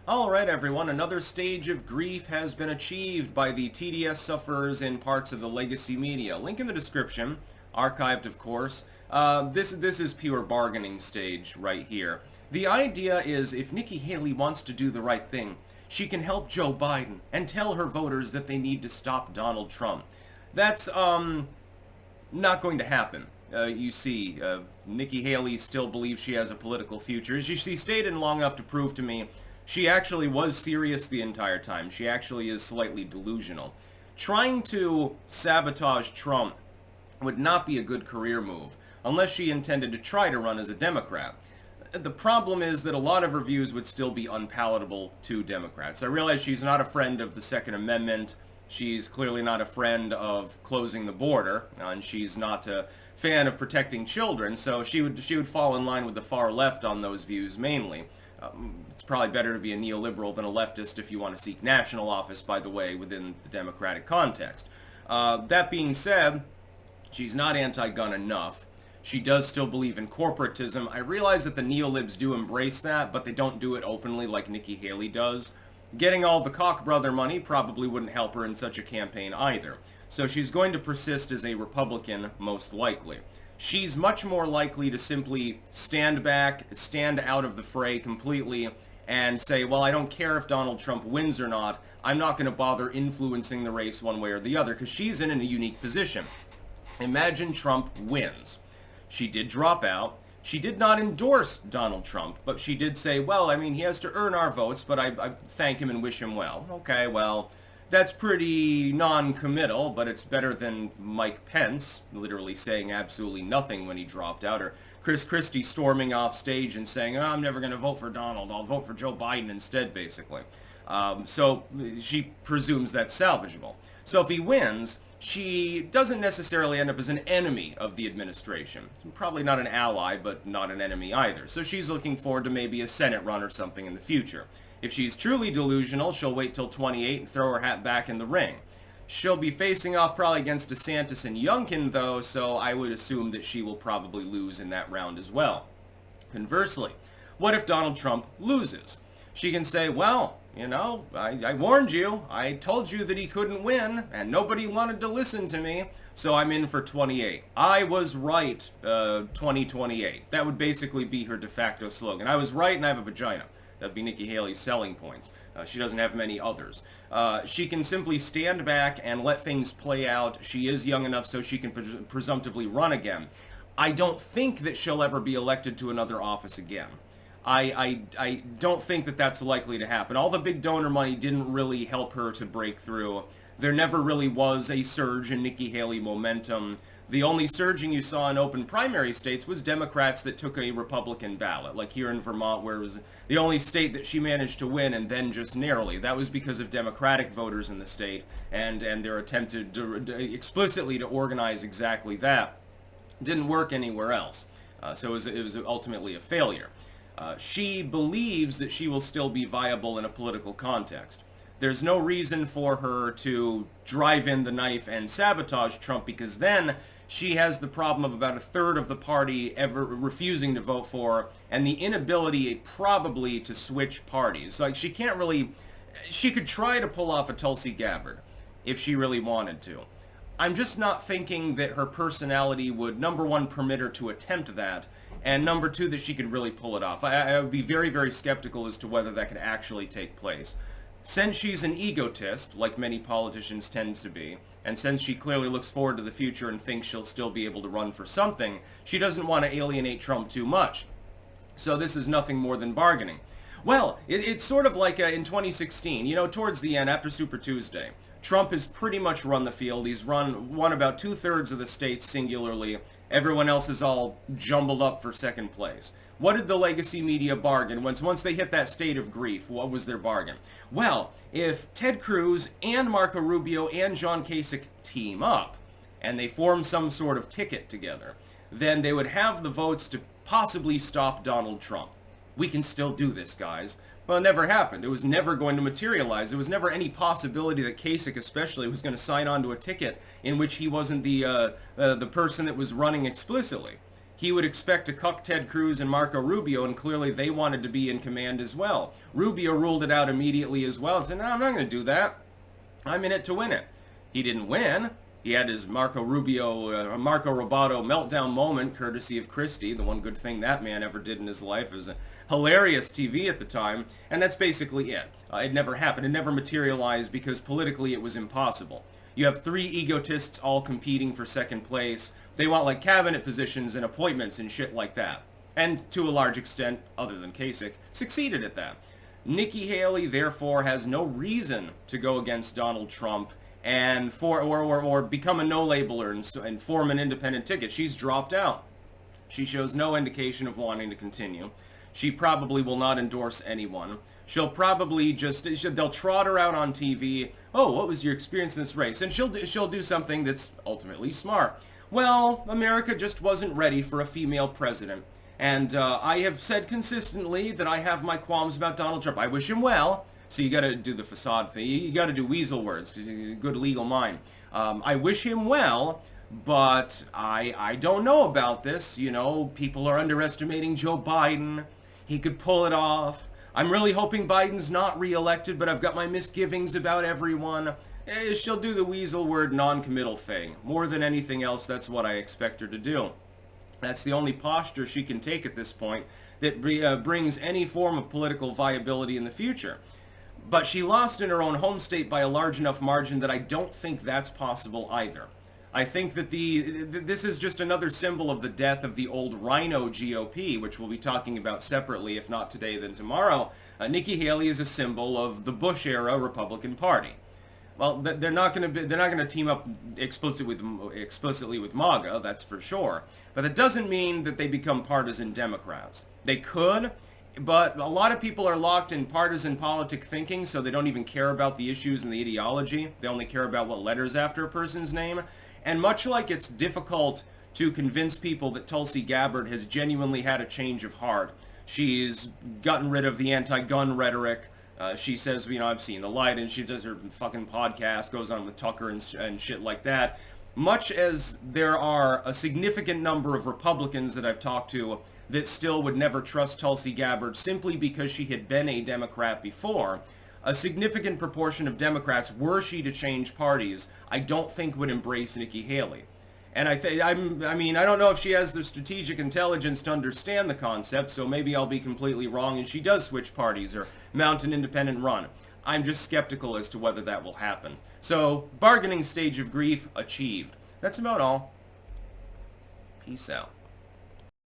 Alright everyone, another stage of grief has been achieved by the TDS sufferers in parts of the legacy media. Link in the description, archived of course. This is pure bargaining stage right here. The idea is if Nikki Haley wants to do the right thing, she can help Joe Biden and tell her voters that they need to stop Donald Trump. That's, not going to happen. You see, Nikki Haley still believes she has a political future. She stayed in long enough to prove to me she actually was serious the entire time. She actually is slightly delusional. Trying to sabotage Trump would not be a good career move, unless she intended to try to run as a Democrat. The problem is that a lot of her views would still be unpalatable to Democrats. I realize she's not a friend of the Second Amendment. She's clearly not a friend of closing the border, and she's not a fan of protecting children, so she would fall in line with the far left on those views mainly. It's probably better to be a neoliberal than a leftist if you want to seek national office, by the way, within the Democratic context. That being said, she's not anti-gun enough. She does still believe in corporatism. I realize that the neolibs do embrace that, but they don't do it openly like Nikki Haley does. Getting all the Koch brother money probably wouldn't help her in such a campaign either. So she's going to persist as a Republican, most likely. She's much more likely to simply stand back, stand out of the fray completely, and say, well, I don't care if Donald Trump wins or not. I'm not going to bother influencing the race one way or the other, because she's in a unique position. Imagine Trump wins. She did drop out. She did not endorse Donald Trump, but she did say, well, I mean, he has to earn our votes, but I thank him and wish him well. Okay, well, that's pretty non-committal, but it's better than Mike Pence literally saying absolutely nothing when he dropped out, or Chris Christie storming off stage and saying, oh, I'm never going to vote for Donald, I'll vote for Joe Biden instead, basically. So she presumes that's salvageable. So if he wins, she doesn't necessarily end up as an enemy of the administration. Probably not an ally, but not an enemy either. So she's looking forward to maybe a Senate run or something in the future. If she's truly delusional, she'll wait till 28 and throw her hat back in the ring. She'll be facing off probably against DeSantis and Youngkin, though, so I would assume that she will probably lose in that round as well. Conversely, what if Donald Trump loses? She can say, well, you know, I warned you. I told you that he couldn't win, and nobody wanted to listen to me, so I'm in for 28. I was right, 2028. That would basically be her de facto slogan. I was right and I have a vagina. That'd be Nikki Haley's selling points. She doesn't have many others. She can simply stand back and let things play out. She is young enough so she can presumptively run again. I don't think that she'll ever be elected to another office again. I don't think that that's likely to happen. All the big donor money didn't really help her to break through. There never really was a surge in Nikki Haley momentum. The only surging you saw in open primary states was Democrats that took a Republican ballot, like here in Vermont, where it was the only state that she managed to win, and then just narrowly. That was because of Democratic voters in the state and their attempt explicitly to organize exactly that. Didn't work anywhere else. So it was ultimately a failure. She believes that she will still be viable in a political context. There's no reason for her to drive in the knife and sabotage Trump, because then she has the problem of about a third of the party ever refusing to vote for her, and the inability probably to switch parties. Like, she can't really... She could try to pull off a Tulsi Gabbard if she really wanted to. I'm just not thinking that her personality would, number one, permit her to attempt that, and number two, that she could really pull it off. I would be very, very skeptical as to whether that could actually take place. Since she's an egotist, like many politicians tend to be, and since she clearly looks forward to the future and thinks she'll still be able to run for something, she doesn't want to alienate Trump too much. So this is nothing more than bargaining. Well, it's sort of like in 2016, you know, towards the end, after Super Tuesday, Trump has pretty much run the field. He's won about 2/3 of the states singularly. Everyone else is all jumbled up for second place. What did the legacy media bargain? Once they hit that state of grief, what was their bargain? Well, if Ted Cruz and Marco Rubio and John Kasich team up, and they form some sort of ticket together, then they would have the votes to possibly stop Donald Trump. We can still do this, guys. Well, it never happened. It was never going to materialize. There was never any possibility that Kasich especially was going to sign on to a ticket in which he wasn't the person that was running explicitly. he would expect to cuck Ted Cruz and Marco Rubio, and clearly they wanted to be in command as well. Rubio ruled it out immediately as well and said, no, I'm not going to do that. I'm in it to win it. He didn't win. He had his Marco Roboto meltdown moment, courtesy of Christie. The one good thing that man ever did in his life. It was a hilarious TV at the time, and that's basically it. It never happened. It never materialized because politically it was impossible. You have three egotists all competing for second place. They want like cabinet positions and appointments and shit like that. And to a large extent, other than Kasich, succeeded at that. Nikki Haley, therefore, has no reason to go against Donald Trump and or become a no-labeler and form an independent ticket. She's dropped out. She shows no indication of wanting to continue. She probably will not endorse anyone. She'll probably they'll trot her out on TV. Oh, what was your experience in this race? And she'll do something that's ultimately smart. Well, America just wasn't ready for a female president. And I have said consistently that I have my qualms about Donald Trump. I wish him well. So you got to do the facade thing. You got to do weasel words. Good legal mind. I wish him well, but I don't know about this. You know, people are underestimating Joe Biden. He could pull it off. I'm really hoping Biden's not reelected, but I've got my misgivings about everyone. She'll do the weasel word non-committal thing. More than anything else, that's what I expect her to do. That's the only posture she can take at this point that brings any form of political viability in the future. But she lost in her own home state by a large enough margin that I don't think that's possible either. I think that this is just another symbol of the death of the old Rhino GOP, which we'll be talking about separately, if not today, then tomorrow. Nikki Haley is a symbol of the Bush-era Republican Party. Well, they're not going to team up explicitly with MAGA, that's for sure. But that doesn't mean that they become partisan Democrats. They could, but a lot of people are locked in partisan politic thinking, so they don't even care about the issues and the ideology. They only care about what letters after a person's name. And much like it's difficult to convince people that Tulsi Gabbard has genuinely had a change of heart, she's gotten rid of the anti-gun rhetoric. She says, you know, I've seen the light, and she does her fucking podcast, goes on with Tucker and shit like that. Much as there are a significant number of Republicans that I've talked to that still would never trust Tulsi Gabbard simply because she had been a Democrat before, a significant proportion of Democrats, were she to change parties, I don't think would embrace Nikki Haley. And I don't know if she has the strategic intelligence to understand the concept, so maybe I'll be completely wrong and she does switch parties or mount an independent run. I'm just skeptical as to whether that will happen. So, bargaining stage of grief achieved. That's about all. Peace out.